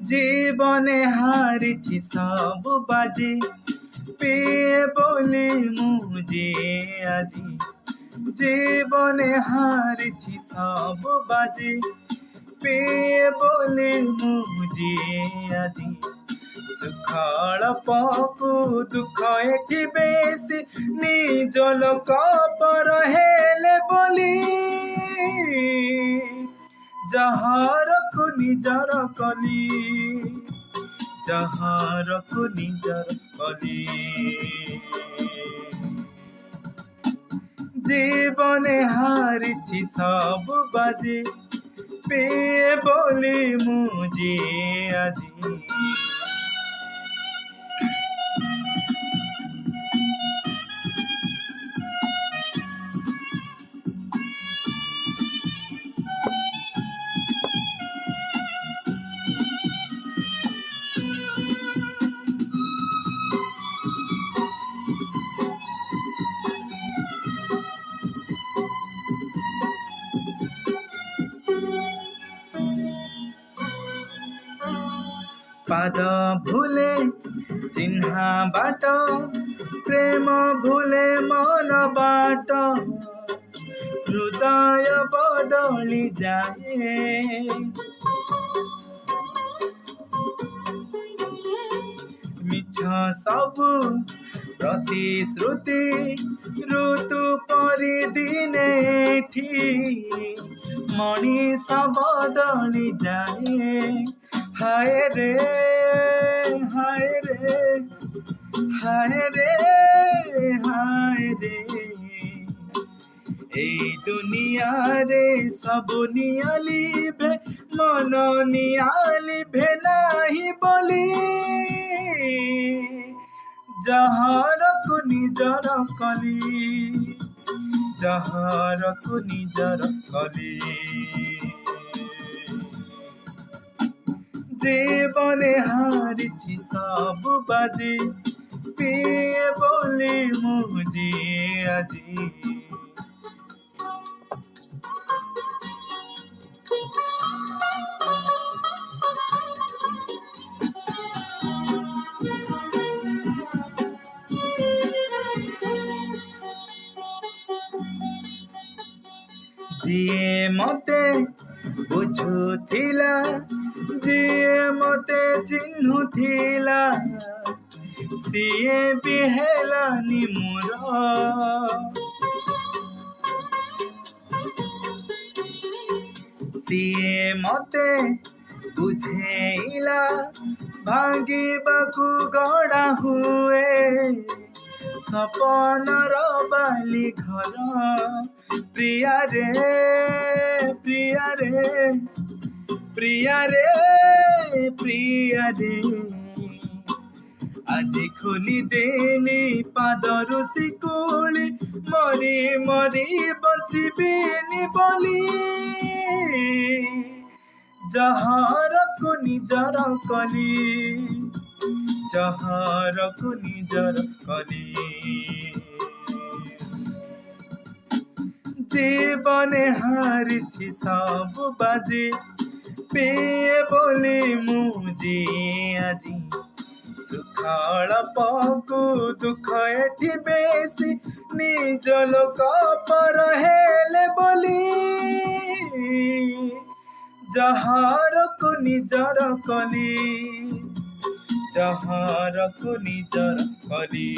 জীবনে হারিছি সব বাজি পেয়ে বলি মুজে আজি জীবনে হারিছি সব বাজি পেয়ে বলি মুজে আজি সুখଳ ପକୁ ଦୁଃଖ ଏଠି ବେଶୀ ନିଜ ଲୋକ ପର ହେଲେ ବୋଲି ଯାହାରକୁ ନିଜର କଲି ଯାହାରକୁ ନିଜର କଲି জীবনে হারিছি সব বাজি পেয়ে বলি মুজে আজি পাদ ভুলে চিহ্না বাট প্রেম ভুলে মন বাট হৃদয় বদলি যায় মিছ ସବୁ ପ୍ରତିଶ୍ରୁତି ଋତୁ ପରି ଦିନେ ଏଠି ମଣିଷ ବଦଳି ଯାଏ হায় রে হায় রে হায় রে হায় রে এই দুনিয়ারে সব নিয়ালিবে মন নিয়ালিবে নাহি বলি যাহারକୁ ନିଜର କଲି ଯାହାରକୁ ନିଜର କଲି জীবনে হারিছি সব বাজি পেয়ে বলি মুজে আজি ଯିଏ ମତେ ବୁଝୁଥିଲା ଯିଏ ମତେ ଚିହ୍ନୁଥିଲା ସିଏ ବି ହେଲାନି ମୋର ସିଏ ମତେ ବୁଝେଇଲା ଭାଙ୍ଗିବାକୁ ଗଢ଼ା ହୁଏ ସପନର ବାଲି ଘର ପ୍ରିୟାରେ ପ୍ରିୟାରେ ପ୍ରିୟାରେ ପ୍ରିୟାରେ আজি ଖୋଲି ଦେଲି ପାଦରୁ ଶିକୁଳି ମରି ମରି ବଞ୍ଚିବିନି ବୋଲି ଯାହାରକୁ ନିଜର କଲି ଯାହାରକୁ ନିଜର କଲି জীবনে হারিছি সব বাজি পেয়ে বলি মুজে আজি সুখଳ ପକୁ ଦୁଃଖ ଏଠି ବେଶୀ ନିଜ ଲୋକ ପର ହେଲେ ବୋଲି ଯାହାରକୁ ନିଜର କଲି ଯାହାରକୁ ନିଜର କଲି